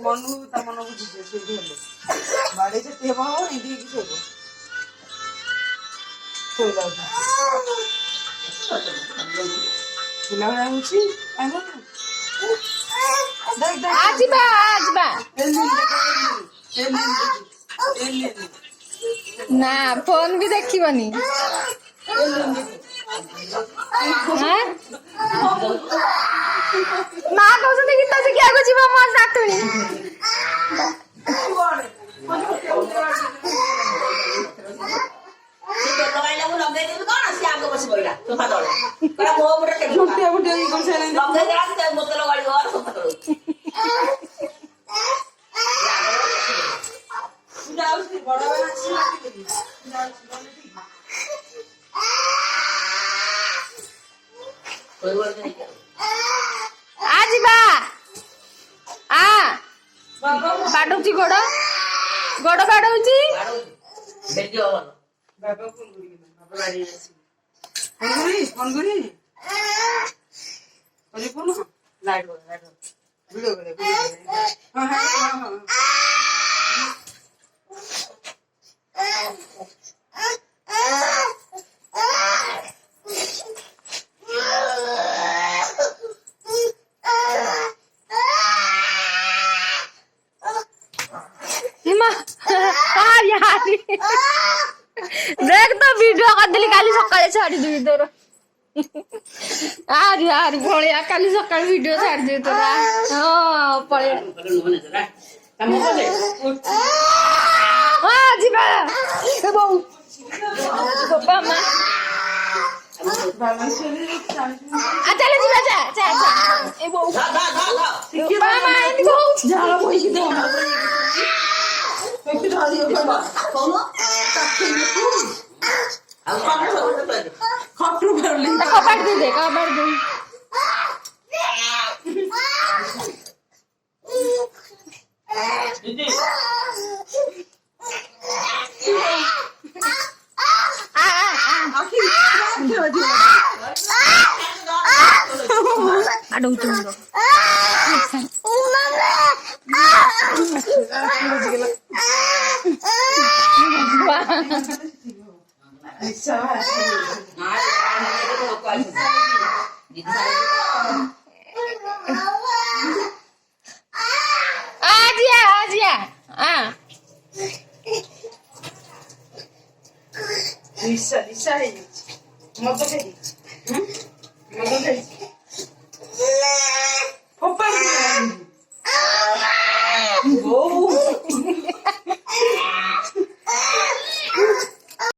ମନକୁ ତା ମନକୁ ଯିବେ ସେଇଠି ହେଲେ ବାଡେଇ ଯେତେ ହବ ହବ ଏଇଠି ହେଇକି ଶୋଇବ ଶୋଇଲା ପିଲା ଭଳିଆ ହଉଛି ନା ଫୋନ ବି ଦେଖିବନି ମା କହୁଛନ୍ତି ଗୀତ ଶିଖିବାକୁ ଯିବ ମୋ ନାତୁଣୀ ଲଗେଇଦେବି କଣ ସିଏ ଆଗ ବସି ପଡିଲା ସୋଫା ତଳେ ମୋ ଗୋଟେ ଲଗେଇଦେଲା ବୋତଲ ଗାଡି ସୋଫା ତଳେ ବାଡଉଛି ଗୋଡ ଗୋଡ ବାଡଉଛି ବାବା ଫୋନ କରିକି ବାବା ବାଡି ଫୋନ କରି ଫୋନ ଲାଇଟ୍ ଭିଡିଓ করে ହଁ ହଁ ହଁ देख तो वीडियो करदेली काली सकाळे छाड़ी देबी तोर आरी आरी भलिया काली सकाळे वीडियो छाड़ी देबी तोरा हां पळे हां जीवा ए बौ बाबा मा आ चले जीवा जा जा ए बौ बाबा मा एनी बौ झाला बोई दे कबाड़ दे दे कबाड़ दे aduh tunggu Aja Lisa ini. Mau pakai? Mau pakai?